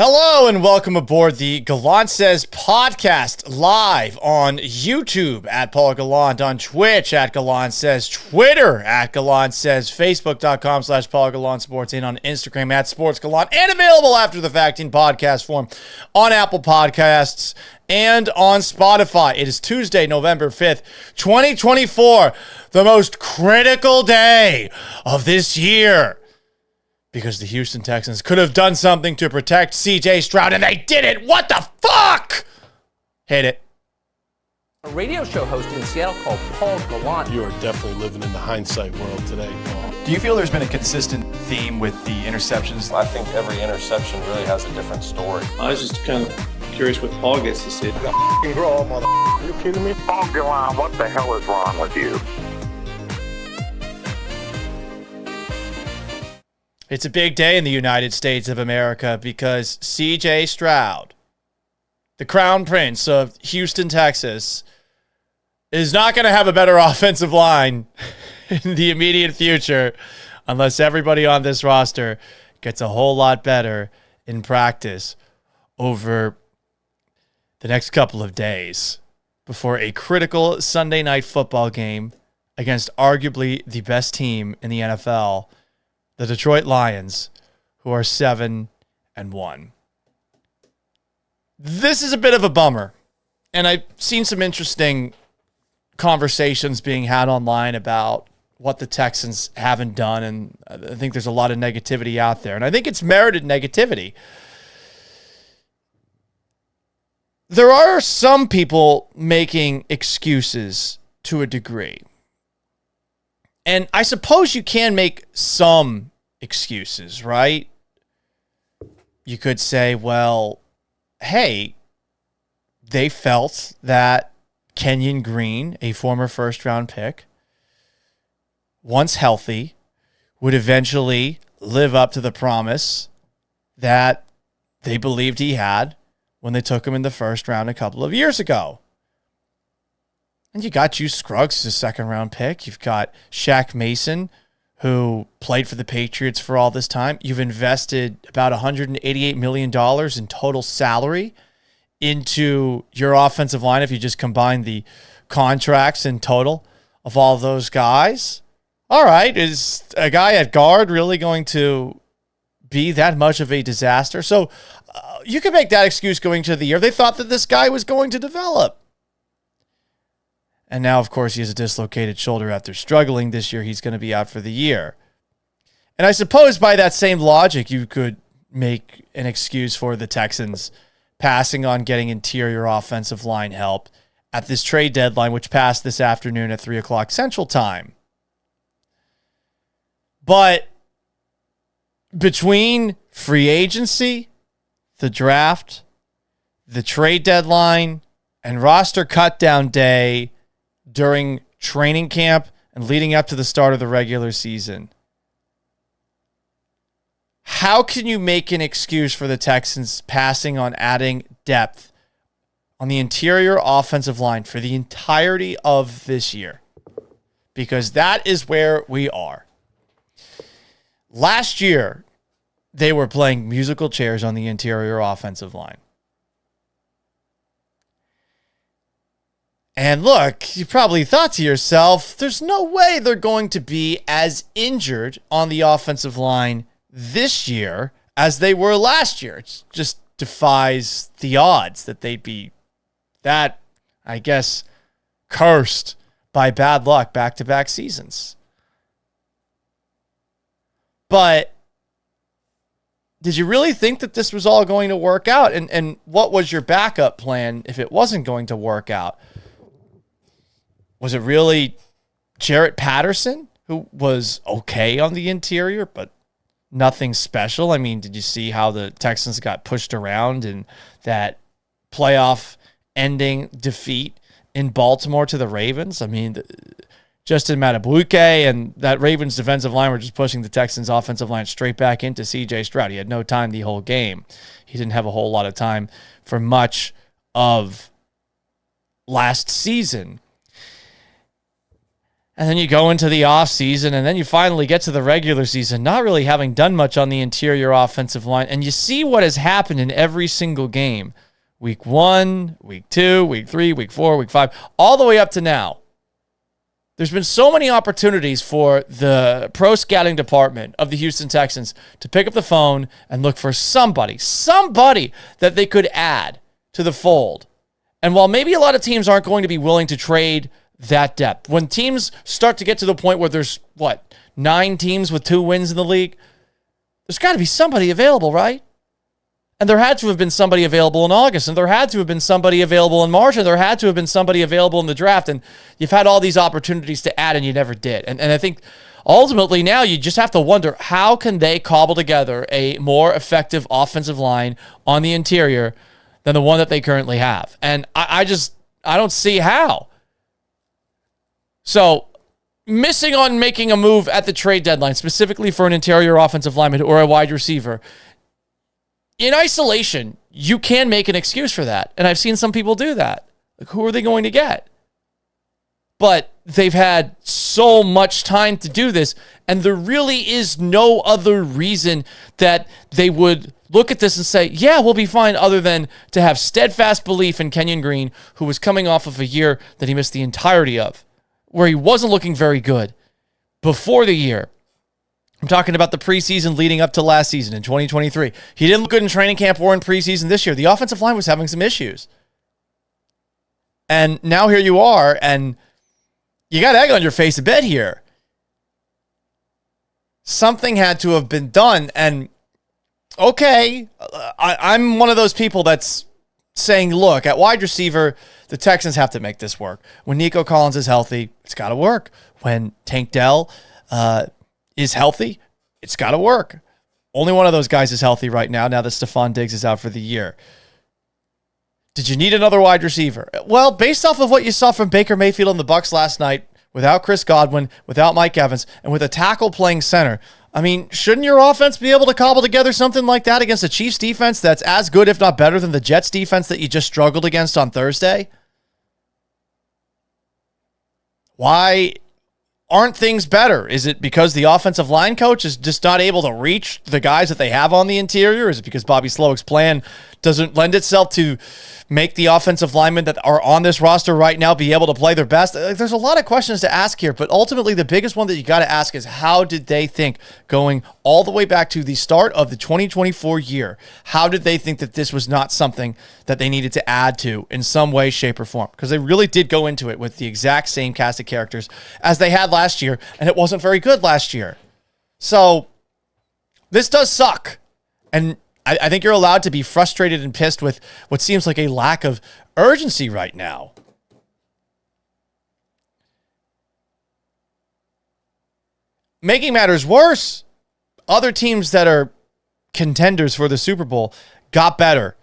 Hello and welcome aboard the Gallant Says podcast live on YouTube at Paul Gallant, on Twitch at Gallant Says, Twitter at Gallant Says, Facebook.com/Paul Gallant Sports, and on Instagram at Sports Gallant, and available after the fact in podcast form on Apple Podcasts and on Spotify. It is Tuesday, November 5th, 2024, the most critical day of this year. Because the Houston Texans could have done something to protect C.J. Stroud, and they didn't. What the fuck? Hit it. A radio show host in Seattle called Paul Gallant. You are definitely living in the hindsight world today, Paul. Do you feel there's been a consistent theme with the interceptions? I think every interception really has a different story. I was just kind of curious what Paul gets to see. Grow, mother. Are you kidding me? Paul Gallant, what the hell is wrong with you? It's a big day in the United States of America because C.J. Stroud, the crown prince of Houston, Texas, is not going to have a better offensive line in the immediate future unless everybody on this roster gets a whole lot better in practice over the next couple of days before a critical Sunday night football game against arguably the best team in the NFL, the Detroit Lions, who are 7-1. This is a bit of a bummer. And I've seen some interesting conversations being had online about what the Texans haven't done. And I think there's a lot of negativity out there. And I think it's merited negativity. There are some people making excuses to a degree. And I suppose you can make some excuses, right? You could say, well, hey, they felt that Kenyon Green, a former first-round pick, once healthy, would eventually live up to the promise that they believed he had when they took him in the first round a couple of years ago. And you got Juice Scruggs as a second-round pick. You've got Shaq Mason, who played for the Patriots for all this time. You've invested about $188 million in total salary into your offensive line if you just combine the contracts in total of all those guys. All right, is a guy at guard really going to be that much of a disaster? So you can make that excuse going to the year. They thought that this guy was going to develop. And now, of course, he has a dislocated shoulder after struggling this year. He's going to be out for the year. And I suppose by that same logic, you could make an excuse for the Texans passing on getting interior offensive line help at this trade deadline, which passed this afternoon at 3 o'clock Central Time. But between free agency, the draft, the trade deadline, and roster cutdown day during training camp and leading up to the start of the regular season, how can you make an excuse for the Texans passing on adding depth on the interior offensive line for the entirety of this year? Because that is where we are. Last year, they were playing musical chairs on the interior offensive line. And look, you probably thought to yourself, there's no way they're going to be as injured on the offensive line this year as they were last year. It just defies the odds that they'd be that, I guess, cursed by bad luck back-to-back seasons. But did you really think that this was all going to work out? And what was your backup plan if it wasn't going to work out? Was it really Jarrett Patterson, who was okay on the interior, but nothing special? I mean, did you see how the Texans got pushed around in that playoff-ending defeat in Baltimore to the Ravens? I mean, Justin Matabuke and that Ravens defensive line were just pushing the Texans' offensive line straight back into C.J. Stroud. He had no time the whole game. He didn't have a whole lot of time for much of last season. And then you go into the offseason, and then you finally get to the regular season, not really having done much on the interior offensive line. And you see what has happened in every single game. Week 1, week 2, week 3, week 4, week 5, all the way up to now. There's been so many opportunities for the pro scouting department of the Houston Texans to pick up the phone and look for somebody that they could add to the fold. And while maybe a lot of teams aren't going to be willing to trade that depth, when teams start to get to the point where there's, 9 teams with 2 wins in the league, there's got to be somebody available, right? And there had to have been somebody available in August, and there had to have been somebody available in March, and there had to have been somebody available in the draft, and you've had all these opportunities to add, and you never did. And I think ultimately now you just have to wonder, how can they cobble together a more effective offensive line on the interior than the one that they currently have? And I don't see how. So, missing on making a move at the trade deadline, specifically for an interior offensive lineman or a wide receiver, in isolation, you can make an excuse for that. And I've seen some people do that. Like, who are they going to get? But they've had so much time to do this, and there really is no other reason that they would look at this and say, yeah, we'll be fine, other than to have steadfast belief in Kenyon Green, who was coming off of a year that he missed the entirety of, where he wasn't looking very good before the year. I'm talking about the preseason leading up to last season in 2023. He didn't look good in training camp or in preseason this year. The offensive line was having some issues. And now here you are, and you got egg on your face a bit here. Something had to have been done, and okay, I'm one of those people that's saying, look, at wide receiver, the Texans have to make this work. When Nico Collins is healthy, it's got to work. When Tank Dell is healthy, it's got to work. Only one of those guys is healthy right now that Stephon Diggs is out for the year. Did you need another wide receiver? Well, based off of what you saw from Baker Mayfield and the Bucs last night, without Chris Godwin, without Mike Evans, and with a tackle playing center, I mean, shouldn't your offense be able to cobble together something like that against a Chiefs defense that's as good, if not better, than the Jets defense that you just struggled against on Thursday? Why aren't things better? Is it because the offensive line coach is just not able to reach the guys that they have on the interior? Is it because Bobby Slowick's plan doesn't lend itself to make the offensive linemen that are on this roster right now be able to play their best? There's a lot of questions to ask here, but ultimately the biggest one that you got to ask is, how did they think going all the way back to the start of the 2024 year? How did they think that this was not something that they needed to add to in some way, shape, or form? Because they really did go into it with the exact same cast of characters as they had last year, and it wasn't very good last year. So this does suck. And I think you're allowed to be frustrated and pissed with what seems like a lack of urgency right now. Making matters worse, other teams that are contenders for the Super Bowl got better.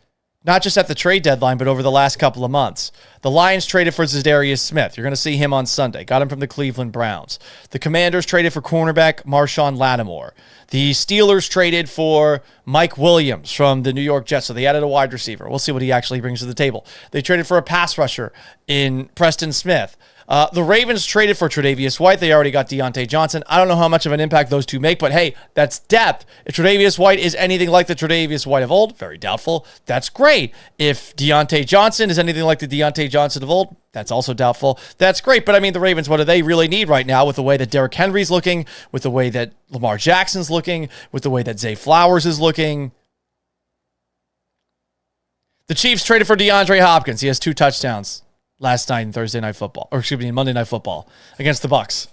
Not just at the trade deadline, but over the last couple of months. The Lions traded for Zadarius Smith. You're going to see him on Sunday. Got him from the Cleveland Browns. The Commanders traded for cornerback Marshawn Lattimore. The Steelers traded for Mike Williams from the New York Jets, so they added a wide receiver. We'll see what he actually brings to the table. They traded for a pass rusher in Preston Smith. The Ravens traded for Tre'Davious White. They already got Deontay Johnson. I don't know how much of an impact those two make, but hey, that's depth. If Tre'Davious White is anything like the Tre'Davious White of old, very doubtful, that's great. If Deontay Johnson is anything like the Deontay Johnson of old, that's also doubtful. That's great, but I mean, the Ravens, what do they really need right now with the way that Derrick Henry's looking, with the way that Lamar Jackson's looking, with the way that Zay Flowers is looking? The Chiefs traded for DeAndre Hopkins. He has 2 touchdowns last night in Monday Night Football against the Bucs.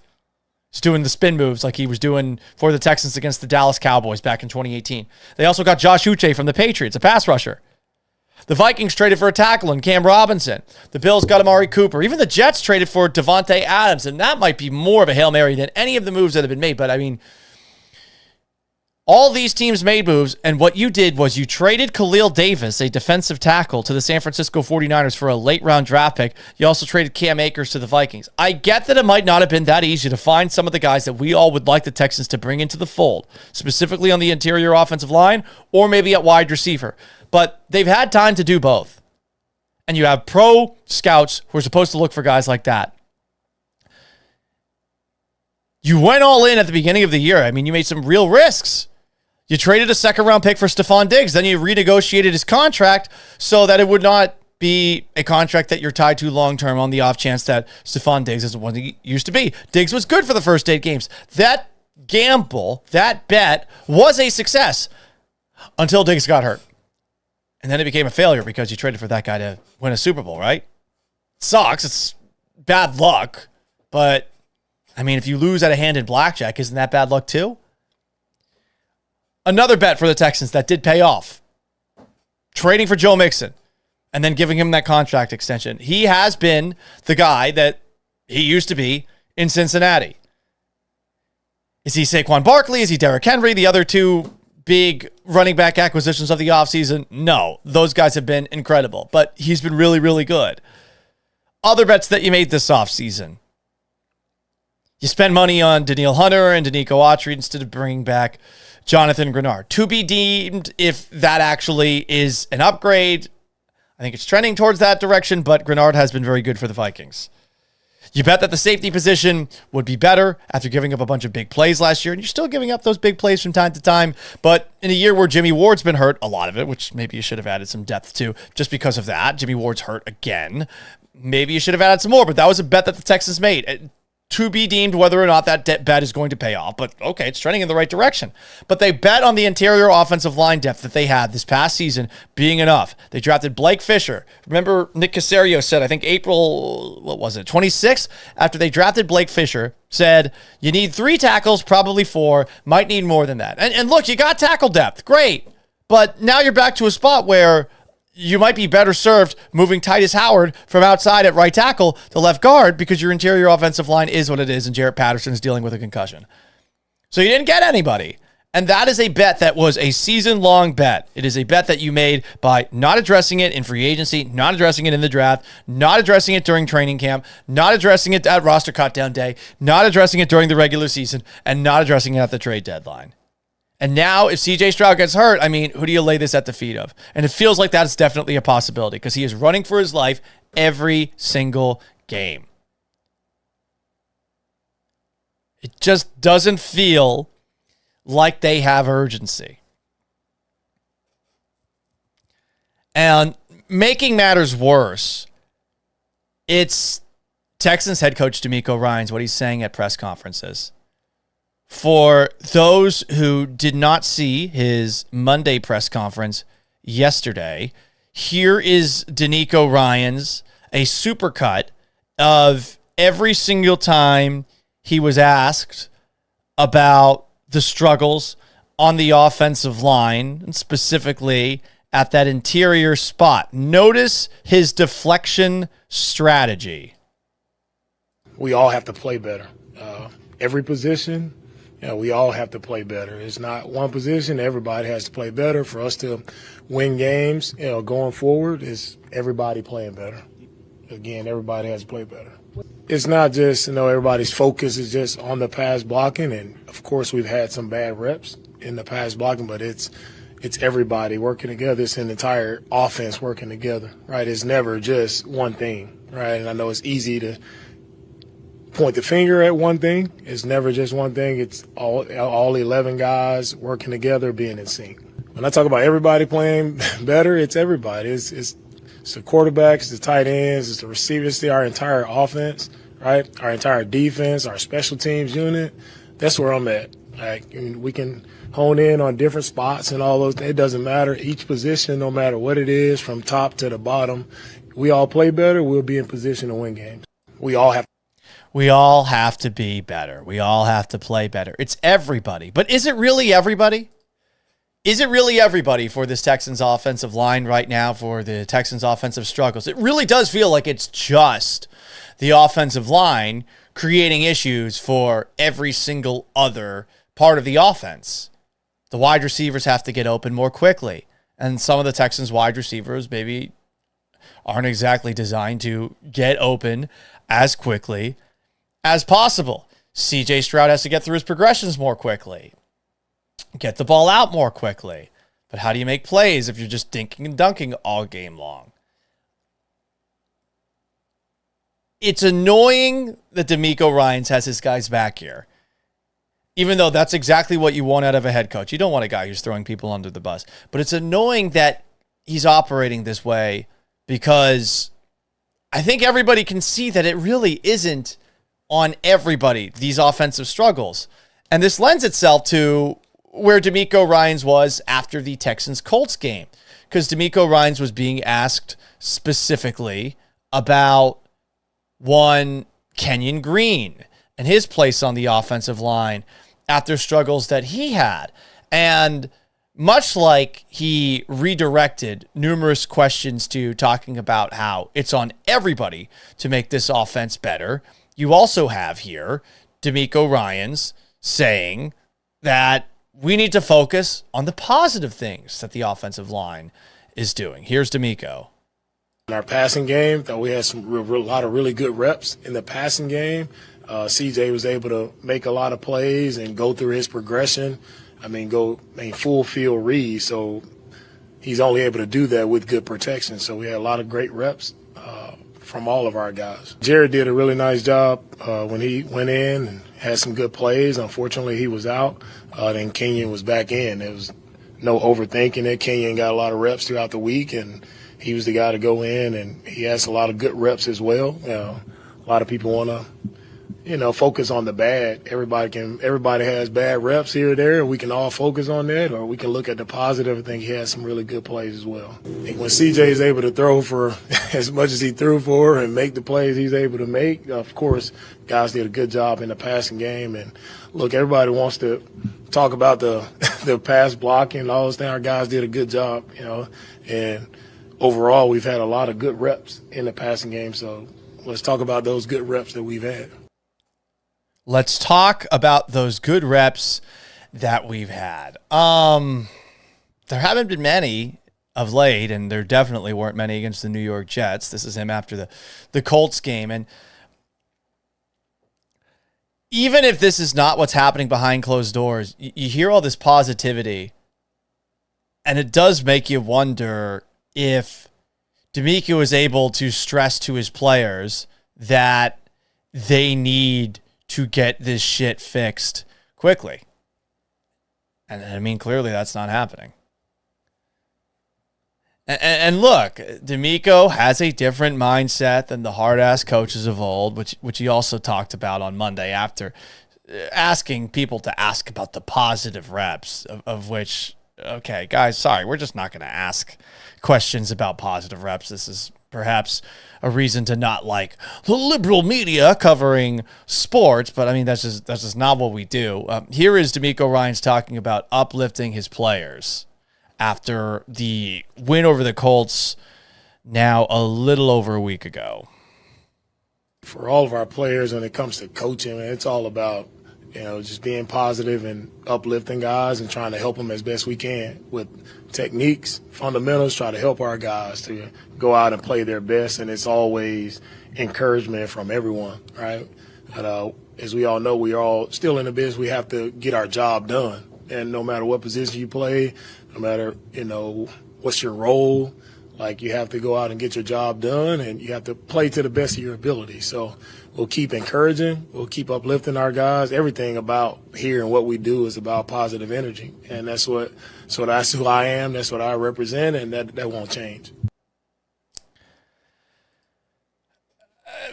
He's doing the spin moves like he was doing for the Texans against the Dallas Cowboys back in 2018. They also got Josh Uche from the Patriots, a pass rusher. The Vikings traded for a tackle in Cam Robinson. The Bills got Amari Cooper. Even the Jets traded for Devontae Adams, and that might be more of a Hail Mary than any of the moves that have been made. But I mean, all these teams made moves, and what you did was you traded Khalil Davis, a defensive tackle, to the San Francisco 49ers for a late-round draft pick. You also traded Cam Akers to the Vikings. I get that it might not have been that easy to find some of the guys that we all would like the Texans to bring into the fold, specifically on the interior offensive line or maybe at wide receiver. But they've had time to do both. And you have pro scouts who are supposed to look for guys like that. You went all in at the beginning of the year. I mean, you made some real risks. You traded a second-round pick for Stephon Diggs. Then you renegotiated his contract so that it would not be a contract that you're tied to long-term on the off chance that Stephon Diggs isn't what he used to be. Diggs was good for the first 8 games. That gamble, that bet, was a success until Diggs got hurt. And then it became a failure because you traded for that guy to win a Super Bowl, right? Sucks. It's bad luck. But, I mean, if you lose at a hand in blackjack, isn't that bad luck too? Another bet for the Texans that did pay off. Trading for Joe Mixon and then giving him that contract extension. He has been the guy that he used to be in Cincinnati. Is he Saquon Barkley? Is he Derrick Henry? The other two big running back acquisitions of the offseason? No, those guys have been incredible, but he's been really, really good. Other bets that you made this offseason. You spend money on Danielle Hunter and DeMeco Ryans instead of bringing back Jonathan Grenard. To be deemed if that actually is an upgrade. I think it's trending towards that direction, but Grenard has been very good for the Vikings. You bet that the safety position would be better after giving up a bunch of big plays last year, and you're still giving up those big plays from time to time. But in a year where Jimmy Ward's been hurt, a lot of it, which maybe you should have added some depth to just because of that. Jimmy Ward's hurt again. Maybe you should have added some more, but that was a bet that the Texans made. To be deemed whether or not that bet is going to pay off. But okay, it's trending in the right direction. But they bet on the interior offensive line depth that they had this past season being enough. They drafted Blake Fisher. Remember, Nick Caserio said, I think April, 26th? After they drafted Blake Fisher, said, you need 3 tackles, probably 4, might need more than that. And look, you got tackle depth. Great. But now you're back to a spot where you might be better served moving Titus Howard from outside at right tackle to left guard because your interior offensive line is what it is and Jarrett Patterson is dealing with a concussion. So you didn't get anybody. And that is a bet that was a season-long bet. It is a bet that you made by not addressing it in free agency, not addressing it in the draft, not addressing it during training camp, not addressing it at roster cutdown day, not addressing it during the regular season, and not addressing it at the trade deadline. And now, if CJ Stroud gets hurt, I mean, who do you lay this at the feet of? And it feels like that's definitely a possibility because he is running for his life every single game. It just doesn't feel like they have urgency. And making matters worse, it's Texans head coach DeMeco Ryans, what he's saying at press conferences. For those who did not see his Monday press conference yesterday, here is DeMeco Ryans, a supercut of every single time he was asked about the struggles on the offensive line, and specifically at that interior spot. Notice his deflection strategy. We all have to play better. Every position. We all have to play better. It's not one position. Everybody has to play better for us to win games. Going forward, is everybody playing better. Again, everybody has to play better. It's not just, everybody's focus is just on the pass blocking. And, of course, we've had some bad reps in the pass blocking, but it's everybody working together. It's an entire offense working together, right? It's never just one thing, right? And I know it's easy to point the finger at one thing. It's never just one thing. It's all 11 guys working together, being in sync. When I talk about everybody playing better, it's everybody. It's the quarterbacks, it's the tight ends, it's the receivers, it's our entire offense, right? Our entire defense, our special teams unit. That's where I'm at. We can hone in on different spots and all those. It doesn't matter. Each position, no matter what it is, from top to the bottom, we all play better. We'll be in position to win games. We all have to be better. We all have to play better. It's everybody. But is it really everybody? Is it really everybody for this Texans offensive line right now, for the Texans offensive struggles? It really does feel like it's just the offensive line creating issues for every single other part of the offense. The wide receivers have to get open more quickly. And some of the Texans wide receivers maybe aren't exactly designed to get open as quickly as possible. CJ Stroud has to get through his progressions more quickly. Get the ball out more quickly. But how do you make plays if you're just dinking and dunking all game long? It's annoying that DeMeco Ryans has his guys back here. even though that's exactly what you want out of a head coach. You don't want a guy who's throwing people under the bus. But it's annoying that he's operating this way because I think everybody can see that it really isn't on everybody, these offensive struggles. And this lends itself to where DeMeco Ryans was after the Texans-Colts game, because DeMeco Ryans was being asked specifically about one Kenyon Green and his place on the offensive line after struggles that he had. And much like he redirected numerous questions to talking about how it's on everybody to make this offense better, you also have here DeMeco Ryans saying that we need to focus on the positive things that the offensive line is doing. Here's DeMeco. In our passing game, thought we had a lot of really good reps in the passing game. CJ was able to make a lot of plays and go through his progression. Full field read. So he's only able to do that with good protection. So we had a lot of great reps from all of our guys. Jared did a really nice job when he went in and had some good plays. Unfortunately, he was out. Then Kenyon was back in. There was no overthinking it. Kenyon got a lot of reps throughout the week, and he was the guy to go in, and he has a lot of good reps as well. A lot of people want to, focus on the bad. Everybody has bad reps here or there, and we can all focus on that, or we can look at the positive. I think he has some really good plays as well. I think when CJ is able to throw for as much as he threw for and make the plays he's able to make, of course, guys did a good job in the passing game. And look, everybody wants to talk about the pass blocking and all those things. Our guys did a good job, and overall we've had a lot of good reps in the passing game. So let's talk about those good reps that we've had. Let's talk about those good reps that we've had. There haven't been many of late, and there definitely weren't many against the New York Jets. This is him after the Colts game. And even if this is not what's happening behind closed doors, you hear all this positivity, and it does make you wonder if DeMeco is able to stress to his players that they need to get this shit fixed quickly. And clearly that's not happening. And look, DeMeco has a different mindset than the hard-ass coaches of old, which he also talked about on Monday after asking people to ask about the positive reps, of which, okay, guys, sorry, we're just not going to ask questions about positive reps. This is perhaps a reason to not like the liberal media covering sports, but that's just not what we do. Here is DeMeco Ryans talking about uplifting his players after the win over the Colts now a little over a week ago. For all of our players, when it comes to coaching, it's all about just being positive and uplifting guys and trying to help them as best we can with techniques, fundamentals, try to help our guys to go out and play their best. And it's always encouragement from everyone, right? But, as we all know, we are all still in the business. We have to get our job done. And no matter what position you play, no matter, what's your role, you have to go out and get your job done, and you have to play to the best of your ability. So we'll keep encouraging. We'll keep uplifting our guys. Everything about here and what we do is about positive energy. And that's who I am. That's what I represent, and that won't change.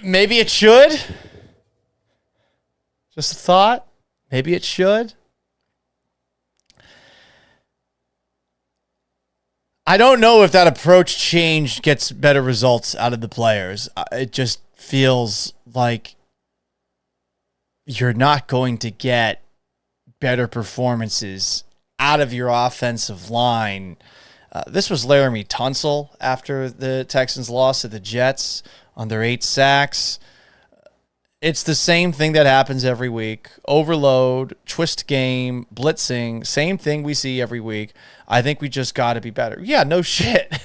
Maybe it should. Just a thought. Maybe it should. I don't know if that approach change gets better results out of the players. It just feels like you're not going to get better performances out of your offensive line. This was Laramie Tunsil after the Texans lost to the Jets on their 8 sacks. It's the same thing that happens every week. Overload, twist game, blitzing, same thing we see every week. I think we just got to be better. Yeah, no shit.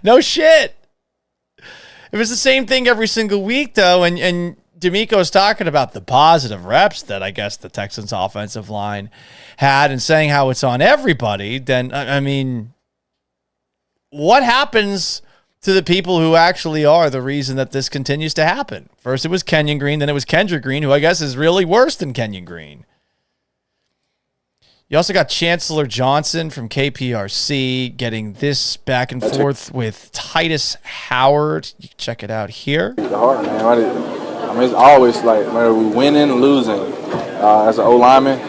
No shit. It was the same thing every single week, though, and DeMeco's talking about the positive reps that I guess the Texans offensive line had and saying how it's on everybody. Then, what happens to the people who actually are the reason that this continues to happen? First it was Kenyon Green, then it was Kendrick Green, who I guess is really worse than Kenyon Green. You also got Chancellor Johnson from KPRC getting this back and forth with Titus Howard. You can check it out here. The heart, man. I mean, it's always like whether we winning or losing. As an O-lineman,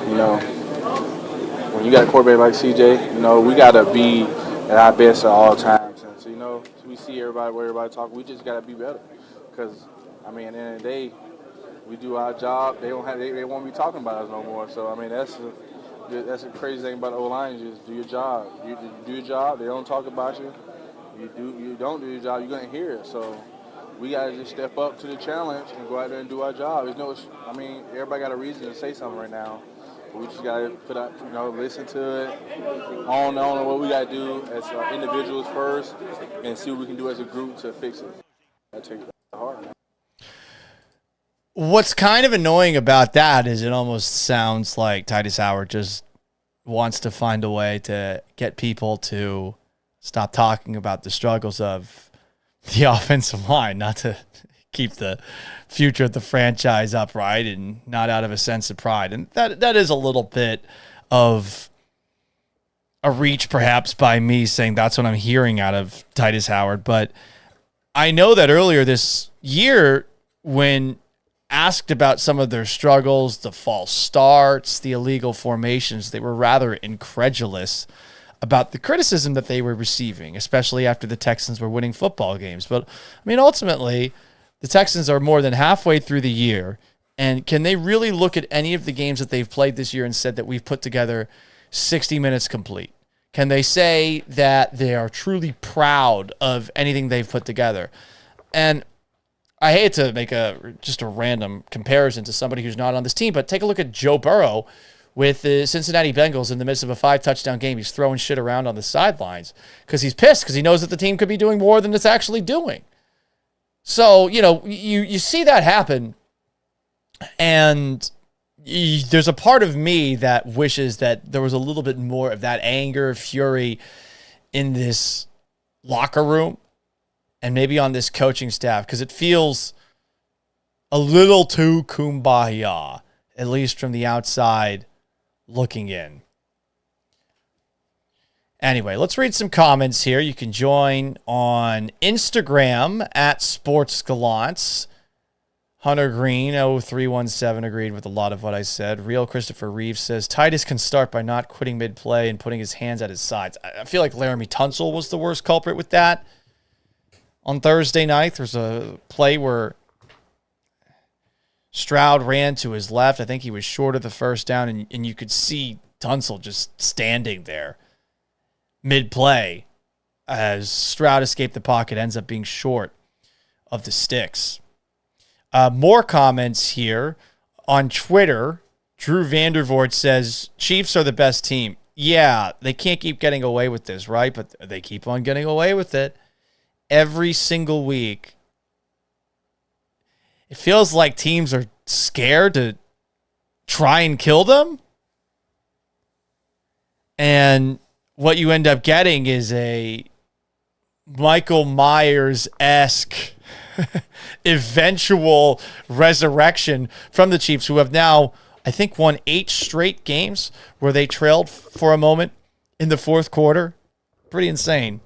when you got a quarterback like CJ, we got to be at our best at all times. And so, we see everybody talk. We just got to be better. Because, at the end of the day, we do our job. They won't be talking about us no more. So, that's the crazy thing about the O-line is just do your job. You do your job. They don't talk about you. You don't do your job, you're going to hear it. So we got to just step up to the challenge and go out there and do our job. Everybody got a reason to say something right now. We just got to put out, listen to it, on what we got to do as individuals first and see what we can do as a group to fix it. That takes the heart, man. What's kind of annoying about that is it almost sounds like Titus Howard just wants to find a way to get people to stop talking about the struggles of the offensive line, not to keep the future of the franchise upright and not out of a sense of pride. And that is a little bit of a reach perhaps by me saying that's what I'm hearing out of Titus Howard. But I know that earlier this year when asked about some of their struggles, the false starts, the illegal formations, they were rather incredulous about the criticism that they were receiving, especially after the Texans were winning football games. But, ultimately, the Texans are more than halfway through the year, and can they really look at any of the games that they've played this year and said that we've put together 60 minutes complete? Can they say that they are truly proud of anything they've put together? And I hate to make just a random comparison to somebody who's not on this team, but take a look at Joe Burrow with the Cincinnati Bengals in the midst of a 5-touchdown game. He's throwing shit around on the sidelines because he's pissed because he knows that the team could be doing more than it's actually doing. So, you see that happen, and there's a part of me that wishes that there was a little bit more of that anger, fury in this locker room and maybe on this coaching staff, because it feels a little too kumbaya, at least from the outside looking in. Anyway, let's read some comments here. You can join on Instagram at SportsGallants. Hunter Green, 0317, agreed with a lot of what I said. Real Christopher Reeves says, Titus can start by not quitting mid-play and putting his hands at his sides. I feel like Laramie Tunsil was the worst culprit with that. On Thursday night, there's a play where Stroud ran to his left. I think he was short of the first down, and you could see Tunsil just standing there mid-play as Stroud escaped the pocket, ends up being short of the sticks. More comments here. On Twitter, Drew Vandervoort says, Chiefs are the best team. Yeah, they can't keep getting away with this, right? But they keep on getting away with it. Every single week, it feels like teams are scared to try and kill them. And what you end up getting is a Michael Myers-esque eventual resurrection from the Chiefs, who have now, I think, won 8 straight games where they trailed for a moment in the fourth quarter. Pretty insane.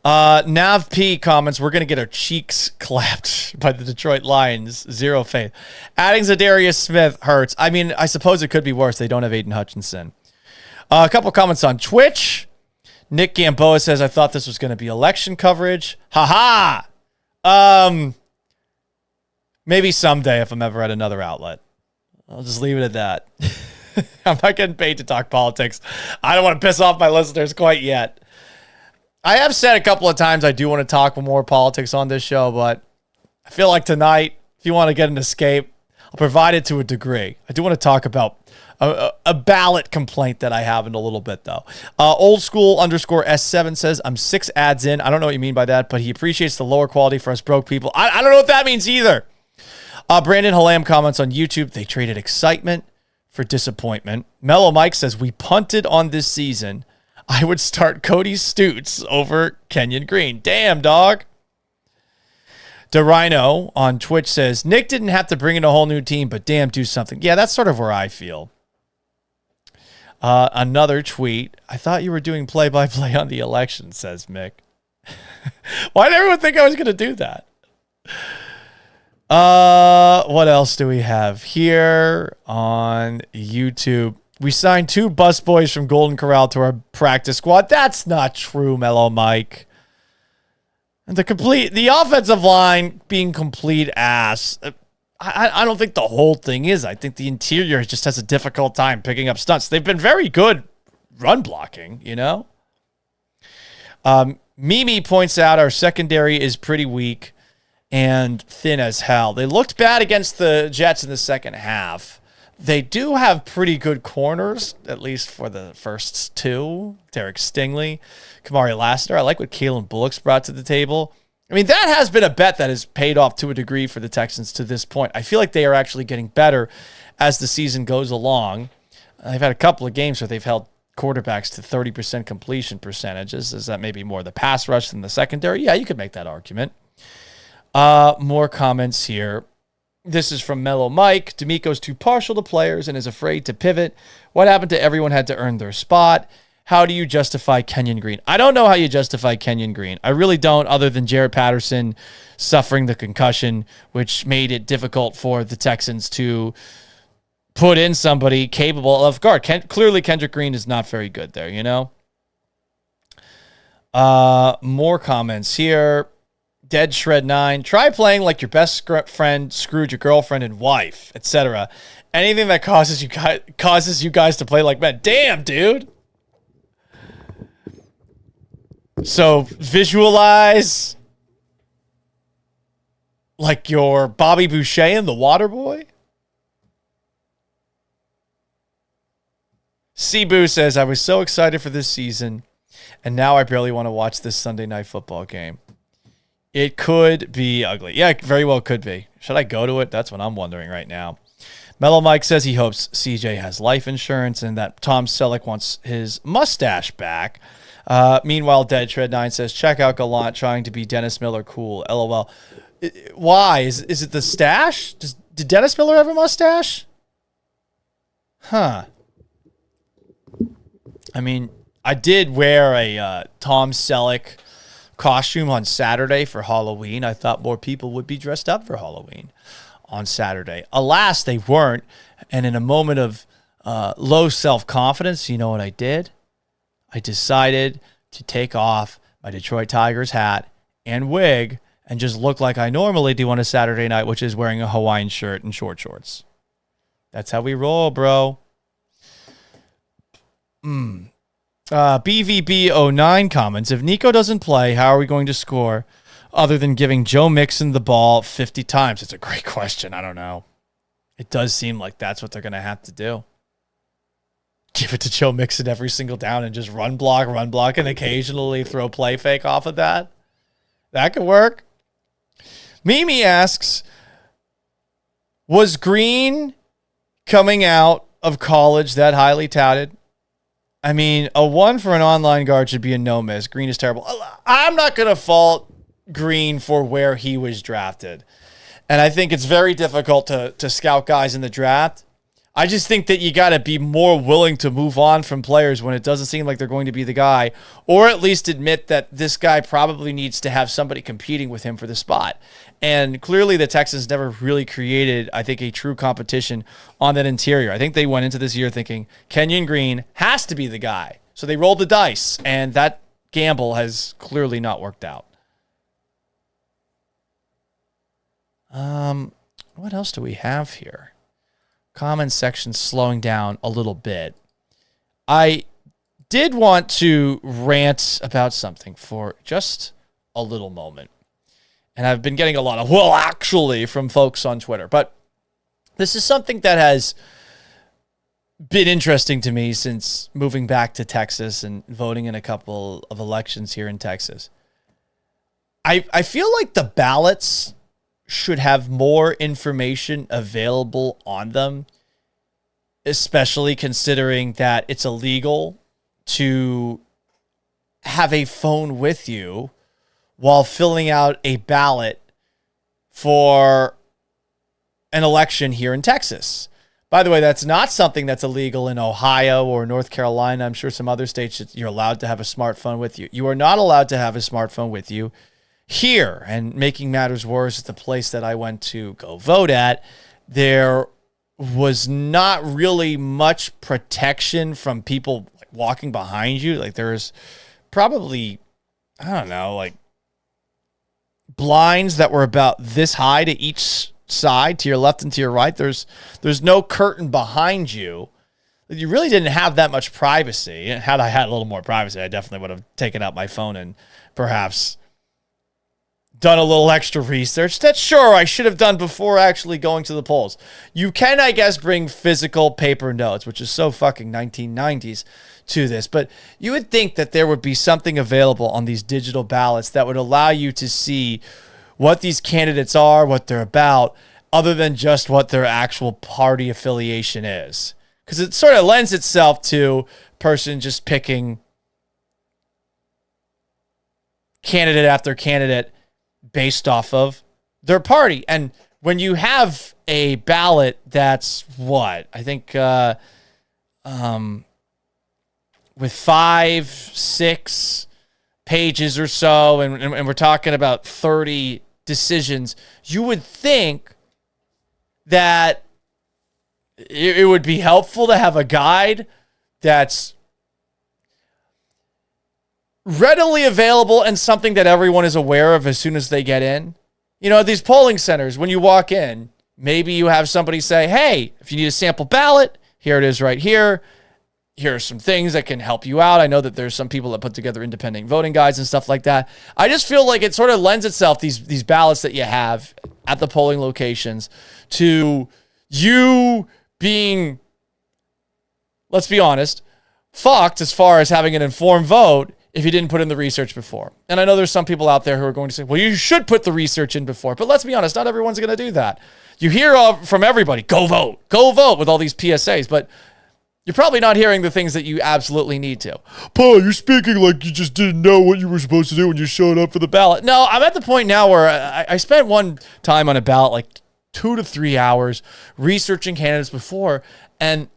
Nav P comments, we're going to get our cheeks clapped by the Detroit Lions. Zero faith. Adding Zadarius Smith hurts. I suppose it could be worse. They don't have Aiden Hutchinson. A couple comments on Twitch. Nick Gamboa says, I thought this was going to be election coverage. Ha ha! Maybe someday if I'm ever at another outlet. I'll just leave it at that. I'm not getting paid to talk politics. I don't want to piss off my listeners quite yet. I have said a couple of times I do want to talk more politics on this show, but I feel like tonight, if you want to get an escape, I'll provide it to a degree. I do want to talk about a ballot complaint that I have in a little bit, though. Old school _ S7 says, I'm 6 ads in. I don't know what you mean by that, but he appreciates the lower quality for us broke people. I don't know what that means either. Brandon Halam comments on YouTube, they traded excitement for disappointment. Mellow Mike says, we punted on this season. I would start Cody Stutes over Kenyon Green. Damn, dog. DeRhino on Twitch says, Nick didn't have to bring in a whole new team, but damn, do something. Yeah, that's sort of where I feel. Another tweet. I thought you were doing play-by-play on the election, says Mick. Why did everyone think I was going to do that? What else do we have here on YouTube? We signed 2 busboys from Golden Corral to our practice squad. That's not true, Mellow Mike. And the offensive line being complete ass. I don't think the whole thing is. I think the interior just has a difficult time picking up stunts. They've been very good run blocking, you know? Mimi points out our secondary is pretty weak and thin as hell. They looked bad against the Jets in the second half. They do have pretty good corners, at least for the first 2. Derek Stingley, Kamari Lassiter. I like what Kalen Bullock's brought to the table. I mean, that has been a bet that has paid off to a degree for the Texans to this point. I feel like they are actually getting better as the season goes along. They've had a couple of games where they've held quarterbacks to 30% completion percentages. Is that maybe more the pass rush than the secondary? Yeah, you could make that argument. More comments here. This is from Mellow Mike. DeMeco's too partial to players and is afraid to pivot. What happened to everyone had to earn their spot? How do you justify Kenyon Green? I don't know how you justify Kenyon Green. I really don't, other than Jared Patterson suffering the concussion, which made it difficult for the Texans to put in somebody capable of guard. Clearly, Kendrick Green is not very good there, you know? More comments here. Dead Shred 9. Try playing like your best friend screwed your girlfriend and wife, etc. Anything that causes you guys to play like men. Damn, dude. So visualize like your Bobby Boucher and the Waterboy. Cebu says, I was so excited for this season, and now I barely want to watch this Sunday night football game. It could be ugly. Yeah, it very well could be. Should I go to it? That's what I'm wondering right now. Mellow Mike says he hopes CJ has life insurance and that Tom Selleck wants his mustache back. Meanwhile, Dead Shred 9 says, check out Gallant trying to be Dennis Miller cool. LOL. Why? Is it the stash? Did Dennis Miller have a mustache? Huh. I mean, I did wear a Tom Selleck costume on Saturday for Halloween. I thought more people would be dressed up for Halloween on Saturday. Alas, they weren't. And in a moment of low self-confidence, you know what I did? I decided to take off my Detroit Tigers hat and wig and just look like I normally do on a Saturday night, which is wearing a Hawaiian shirt and short shorts. That's how we roll, bro. BVB09 comments, if Nico doesn't play, how are we going to score other than giving Joe Mixon the ball 50 times? It's a great question. I don't know. It does seem like that's what they're going to have to do. Give it to Joe Mixon every single down and just run block, and occasionally throw play fake off of that. That could work. Mimi asks, was Green coming out of college that highly touted? I mean, a 1 for an online guard should be a no miss. Green is terrible. I'm not going to fault Green for where he was drafted. And I think it's very difficult to scout guys in the draft. I just think that you got to be more willing to move on from players when it doesn't seem like they're going to be the guy, or at least admit that this guy probably needs to have somebody competing with him for the spot. And clearly the Texans never really created, I think, a true competition on that interior. I think they went into this year thinking Kenyon Green has to be the guy. So they rolled the dice, and that gamble has clearly not worked out. What else do we have here? Comment section slowing down a little bit. I did want to rant about something for just a little moment. And I've been getting a lot of, well, actually, from folks on Twitter. But this is something that has been interesting to me since moving back to Texas and voting in a couple of elections here in Texas. I feel like the ballots should have more information available on them, especially considering that it's illegal to have a phone with you while filling out a ballot for an election here in Texas. By the way, that's not something that's illegal in Ohio or North Carolina. I'm sure some other states that you're allowed to have a smartphone with you. You are not allowed to have a smartphone with you here. And making matters worse, at the place that I went to go vote at, there was not really much protection from people walking behind you. Like there's probably, I don't know, like blinds that were about this high to each side, to your left and to your right. There's no curtain behind you. You really didn't have that much privacy. Had I had a little more privacy, I definitely would have taken out my phone and perhaps done a little extra research that sure I should have done before actually going to the polls. You can, I guess, bring physical paper notes, which is so fucking 1990s to this, but you would think that there would be something available on these digital ballots that would allow you to see what these candidates are, what they're about, other than just what their actual party affiliation is. Because it sort of lends itself to a person just picking candidate after candidate based off of their party. And when you have a ballot that's what? I think with 5-6 pages or so, and we're talking about 30 decisions, you would think that it would be helpful to have a guide that's readily available and something that everyone is aware of as soon as they get in. You know, these polling centers, when you walk in, maybe you have somebody say, hey, if you need a sample ballot, here it is right here. Here are some things that can help you out. I know that there's some people that put together independent voting guides and stuff like that. I just feel like it sort of lends itself, these ballots that you have at the polling locations, to you being, let's be honest, fucked as far as having an informed vote if you didn't put in the research before. And I know there's some people out there who are going to say, well, you should put the research in before. But let's be honest, not everyone's going to do that. You hear from everybody, go vote with all these PSAs, but you're probably not hearing the things that you absolutely need to. Paul, you're speaking like you just didn't know what you were supposed to do when you showed up for the ballot. No, I'm at the point now where I spent one time on a ballot like 2 to 3 hours researching candidates before, and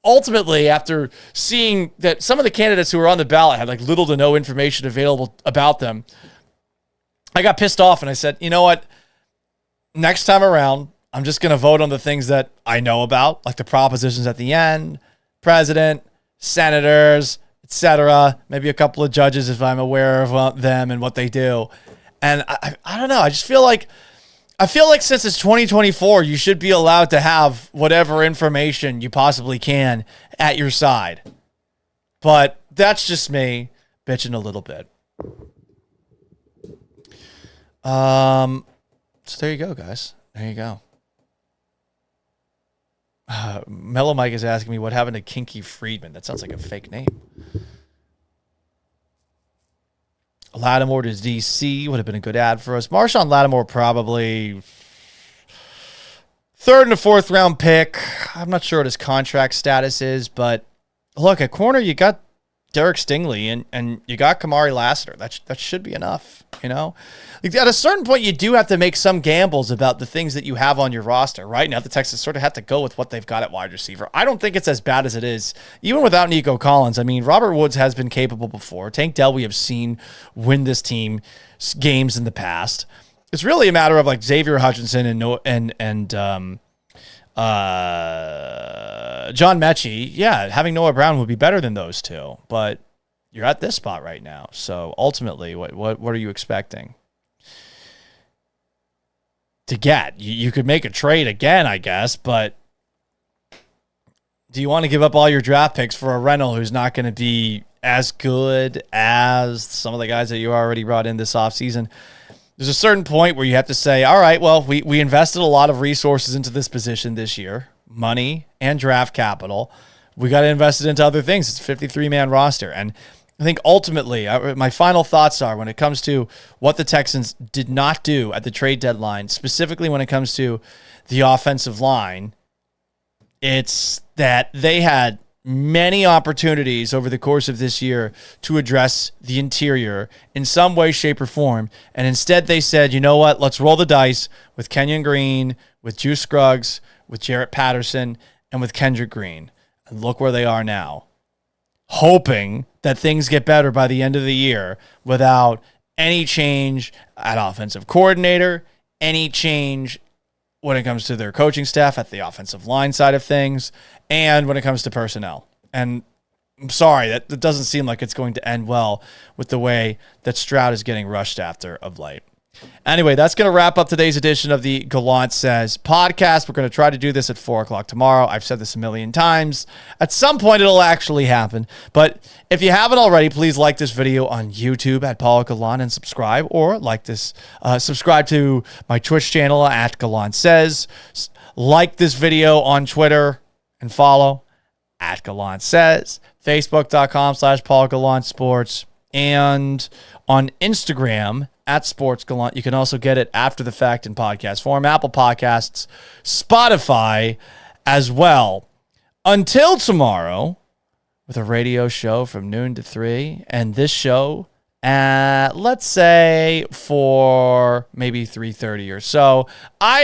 ultimately, after seeing that some of the candidates who were on the ballot had like little to no information available about them, I got pissed off and I said, you know what? Next time around, I'm just going to vote on the things that I know about, like the propositions at the end, president, senators, etc. Maybe a couple of judges if I'm aware of them and what they do. And I don't know. I feel like since it's 2024, you should be allowed to have whatever information you possibly can at your side. But that's just me bitching a little bit. So there you go, guys. There you go. Mellow Mike is asking me what happened to Kinky Friedman. That sounds like a fake name. Lattimore to DC would have been a good ad for us. Marshawn Lattimore probably 3rd and a 4th round pick. I'm not sure what his contract status is, but look, at corner you got Derek Stingley and you got Kamari Lassiter. That should be enough, you know? Like, at a certain point, you do have to make some gambles about the things that you have on your roster. Right now, the Texans sort of have to go with what they've got at wide receiver. I don't think it's as bad as it is, even without Nico Collins. I mean, Robert Woods has been capable before. Tank Dell, we have seen win this team games in the past. It's really a matter of like Xavier Hutchinson and John Mechie. Yeah, having Noah Brown would be better than those two, but you're at this spot right now. So ultimately, what are you expecting to get? You could make a trade again, I guess, but do you want to give up all your draft picks for a rental who's not going to be as good as some of the guys that you already brought in this offseason? There's a certain point where you have to say, all right, well, we invested a lot of resources into this position this year, money and draft capital. We got to invest it into other things. It's a 53-man roster. And I think ultimately, my final thoughts are when it comes to what the Texans did not do at the trade deadline, specifically when it comes to the offensive line, it's that they had many opportunities over the course of this year to address the interior in some way, shape, or form. And instead they said, you know what, let's roll the dice with Kenyon Green, with Juice Scruggs, with Jarrett Patterson, and with Kendrick Green. And look where they are now. Hoping that things get better by the end of the year without any change at offensive coordinator, any change when it comes to their coaching staff at the offensive line side of things, and when it comes to personnel. And I'm sorry, that doesn't seem like it's going to end well with the way that Stroud is getting rushed after of late. Anyway, that's going to wrap up today's edition of the Gallant Says podcast. We're going to try to do this at 4 o'clock tomorrow. I've said this a million times. At some point, it'll actually happen. But if you haven't already, please like this video on YouTube at Paul Gallant and subscribe, or subscribe to my Twitch channel at Gallant Says. Like this video on Twitter and follow at Gallant Says. Facebook.com/Paul Gallant Sports. And on Instagram at Sports Gallant. You can also get it after the fact in podcast form, Apple Podcasts, Spotify as well. Until tomorrow, with a radio show from noon to 3, and this show at, let's say, for maybe 3:30 or so. I am